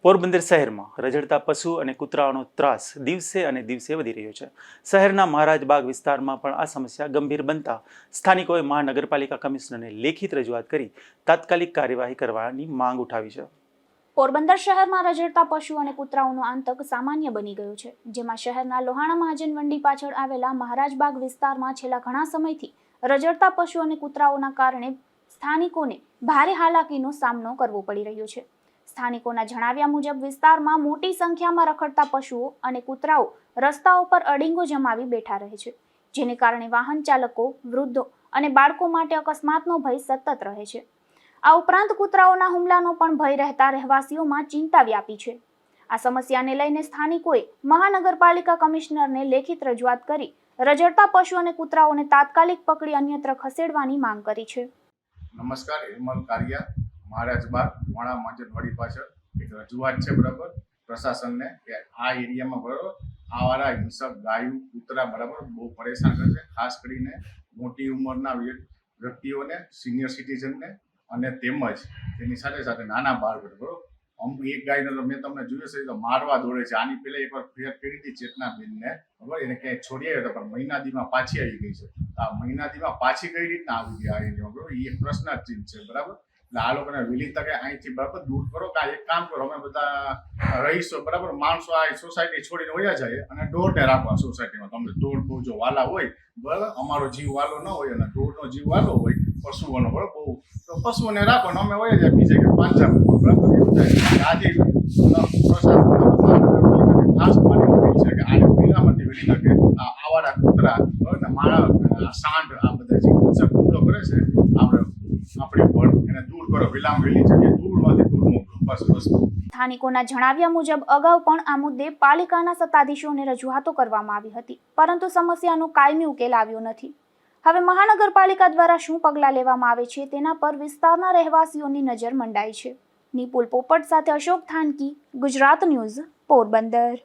પોરબંદર શહેરમાં રઝળતા પશુ અને કૂતરાઓનો ત્રાસ દિવસે અને દિવસે વધી રહ્યો છે. શહેરના મહારાજબાગ વિસ્તારમાં પણ આ સમસ્યા ગંભીર બનતા સ્થાનિકોએ મહાનગરપાલિકા કમિશનરને લેખિત રજૂઆત કરી તાત્કાલિક કાર્યવાહી કરવાની માંગ ઉઠાવી છે. પોરબંદર શહેરમાં રઝળતા પશુ અને કૂતરાઓનો આતંક સામાન્ય બની ગયો છે, જેમાં શહેરના લોહાણા મહાજન મંડી પાછળ આવેલા મહારાજબાગ વિસ્તારમાં છેલ્લા ઘણા સમયથી રઝળતા પશુ અને કૂતરાઓના કારણે સ્થાનિકોને ભારે હાલાકીનો સામનો કરવો પડી રહ્યો છે. સ્થાનિકોના જણાવ્યા મુજબ વિસ્તારમાં મોટી સંખ્યામાં રખડતા પશુઓ અને કૂતરાઓ રસ્તાઓ પર અડીંગો જમાવી બેઠા રહે છે, જેને કારણે વાહન ચાલકો, વૃદ્ધો અને બાળકો માટે અકસ્માતનો ભય સતત રહે છે. આ ઉપરાંત કૂતરાઓના હુમલાનો પણ ભય રહેતા રહેવાસીઓમાં ચિંતા વ્યાપી છે. આ સમસ્યાને લઈને સ્થાનિકોએ મહાનગરપાલિકા કમિશનરને લેખિત રજૂઆત કરી રઝળતા પશુ અને કૂતરાઓને તાત્કાલિક પકડી અન્યત્ર ખસેડવાની માંગ કરી છે. નમસ્કાર, હેમલ કારિયા, મહારાજબાગ વાણા મહાજનવાડી પાછળ એક રજૂઆત છે બરાબર પ્રશાસનને કે આ એરિયામાં બરાબર આવારા હિંસક ગાયું કૂતરા બરાબર બહુ પરેશાન કરે છે, ખાસ કરીને મોટી ઉંમરના વ્યક્તિઓને, સિનિયર સિટીઝનને અને તેમજ તેની સાથે સાથે નાના બાળકો બરાબર. એક ગાયને તો મેં તમને જોયું છે તો મારવા દોડે છે. આની પહેલા એકવાર ફેર કરી હતી ચેતનાબેનને બરાબર, એને ક્યાંય છોડી આવ્યો હતો પણ મહિનાદીમાં પાછી આવી ગઈ છે. આ મહિનાદીમાં પાછી કઈ રીતના આવી ગઈ આ એરિયામાં બરાબર, એ એક પ્રશ્નાર્થ છે બરાબર. એટલે આ લોકોને વહેલી તકે અહીંથી બરાબર દૂર કરો કે એક કામ કરો, અમે બધા રહીશો બરાબર માણસો આ સોસાયટી છોડીને વયા જાય અને ઢોરને રાખવા સોસાયટીમાં. તમને ઢોર બહુ જો વાલા હોય બરાબર, અમારો જીવ વાલો ન હોય અને ઢોરનો જીવ વાલો હોય પશુઓનો બરાબર બહુ, તો પશુઓને રાખો ને અમે વયા જાય બીજે કે પાંચા બરાબર. એવું થાય આજે પ્રશાસન ખાસ મારી છે કે આને પહેલામાંથી વહેલી તકે આવારા કૂતરા ને માળા સાંઢ આ બધા જે હિંસક હુમલો કરે છે આપણી ઉપર એને દૂર કરો, વિલામ વહેલી જગ્યાએ દૂરમાંથી દૂર મોકલો, બસ વસ્તુ. સ્થાનિકોના જણાવ્યા મુજબ અગાઉ પણ આ મુદ્દે પાલિકાના સત્તાધીશોને રજૂઆતો કરવામાં આવી હતી, પરંતુ સમસ્યાનો કાયમી ઉકેલ આવ્યો નથી. હવે મહાનગરપાલિકા દ્વારા શું પગલાં લેવામાં આવે છે તેના પર વિસ્તારના રહેવાસીઓની નજર મંડાઈ છે. નિપુલ પોપટ સાથે અશોક થાનકી, ગુજરાત ન્યૂઝ, પોરબંદર.